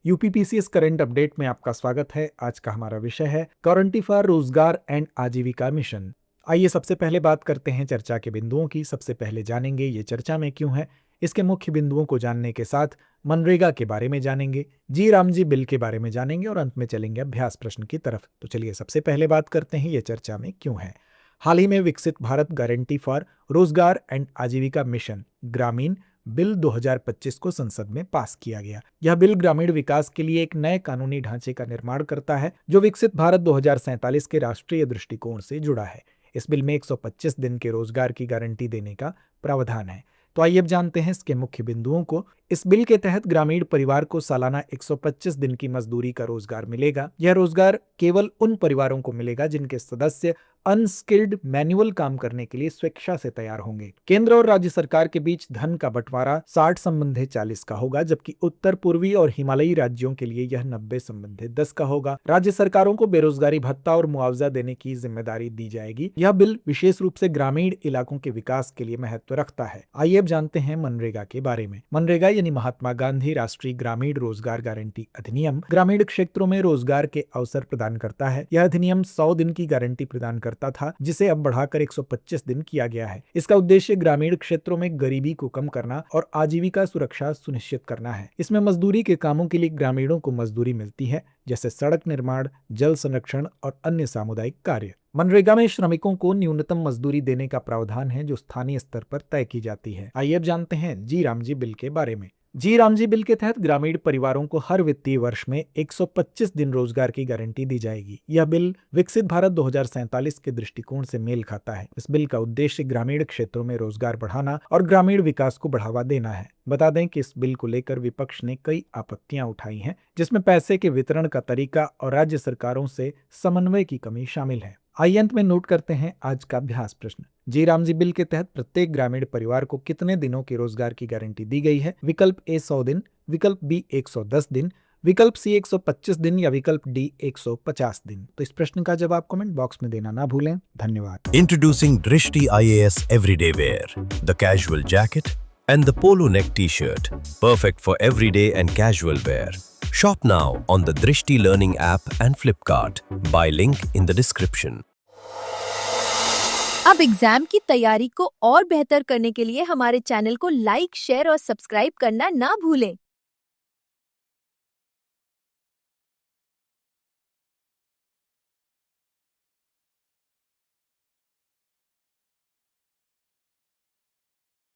UPPCS current update में आपका स्वागत है। आज का हमारा विषय है गारंटी फॉर रोजगार एंड आजीविका मिशन। आइए सबसे पहले बात करते हैं चर्चा के बिंदुओं की। सबसे पहले जानेंगे ये चर्चा में क्यों है, इसके मुख्य बिंदुओं को जानने के साथ मनरेगा के बारे में जानेंगे, जी राम जी बिल के बारे में जानेंगे और अंत में चलेंगे अभ्यास प्रश्न की तरफ। तो चलिए सबसे पहले बात करते हैं ये चर्चा में क्यों है। हाल ही में विकसित भारत गारंटी फॉर रोजगार एंड आजीविका मिशन ग्रामीण बिल 2025 को संसद में पास किया गया। यह बिल ग्रामीण विकास के लिए एक नए कानूनी ढांचे का निर्माण करता है जो विकसित भारत 2047 के राष्ट्रीय दृष्टिकोण से जुड़ा है। इस बिल में 125 दिन के रोजगार की गारंटी देने का प्रावधान है। तो आइए अब जानते हैं इसके मुख्य बिंदुओं को। इस बिल के तहत ग्रामीण परिवार को सालाना 125 दिन की मजदूरी का रोजगार मिलेगा। यह रोजगार केवल उन परिवारों को मिलेगा जिनके सदस्य अनस्किल्ड मैनुअल काम करने के लिए स्वेच्छा से तैयार होंगे। केंद्र और राज्य सरकार के बीच धन का बंटवारा 60 संबंधे 40 का होगा, जबकि उत्तर पूर्वी और हिमालयी राज्यों के लिए यह 90 संबंधे 10 का होगा। राज्य सरकारों को बेरोजगारी भत्ता और मुआवजा देने की जिम्मेदारी दी जाएगी। यह बिल विशेष रूप से ग्रामीण इलाकों के विकास के लिए महत्व रखता है। आइए अब जानते हैं मनरेगा के बारे में। मनरेगा यानी महात्मा गांधी राष्ट्रीय ग्रामीण रोजगार गारंटी अधिनियम ग्रामीण क्षेत्रों में रोजगार के अवसर प्रदान करता है। यह अधिनियम 100 दिन की गारंटी प्रदान करता था, जिसे अब बढ़ाकर 125 दिन किया गया है। इसका उद्देश्य ग्रामीण क्षेत्रों में गरीबी को कम करना और आजीविका सुरक्षा सुनिश्चित करना है। इसमें मजदूरी के कामों के लिए ग्रामीणों को मजदूरी मिलती है, जैसे सड़क निर्माण, जल संरक्षण और अन्य सामुदायिक कार्य। मनरेगा में श्रमिकों को न्यूनतम मजदूरी देने का प्रावधान है जो स्थानीय स्तर पर तय की जाती है। आइए अब जानते हैं जी राम जी बिल के बारे में। जी राम जी बिल के तहत ग्रामीण परिवारों को हर वित्तीय वर्ष में 125 दिन रोजगार की गारंटी दी जाएगी। यह बिल विकसित भारत 2047 के दृष्टिकोण से मेल खाता है। इस बिल का उद्देश्य ग्रामीण क्षेत्रों में रोजगार बढ़ाना और ग्रामीण विकास को बढ़ावा देना है। बता दें कि इस बिल को लेकर विपक्ष ने कई आपत्तियां उठाई हैं, जिसमें पैसे के वितरण का तरीका और राज्य सरकारों से समन्वय की कमी शामिल है। आइए अंत में नोट करते हैं आज का अभ्यास प्रश्न। जी राम जी बिल के तहत प्रत्येक ग्रामीण परिवार को कितने दिनों के रोजगार की गारंटी दी गई है? विकल्प ए 100 दिन, विकल्प बी 110 दिन, विकल्प सी 125 दिन या विकल्प डी 150 दिन। तो इस प्रश्न का जवाब कमेंट बॉक्स में देना ना भूलें। धन्यवाद। Introducing Drishti IAS Everyday Wear, the casual jacket and the polo neck t-shirt, perfect for everyday and casual wear. Shop now on the Drishti Learning app and Flipkart. Buy link in the description. अब exam की तैयारी को और बेहतर करने के लिए हमारे चैनल को लाइक, शेयर और सब्सक्राइब करना ना भूलें।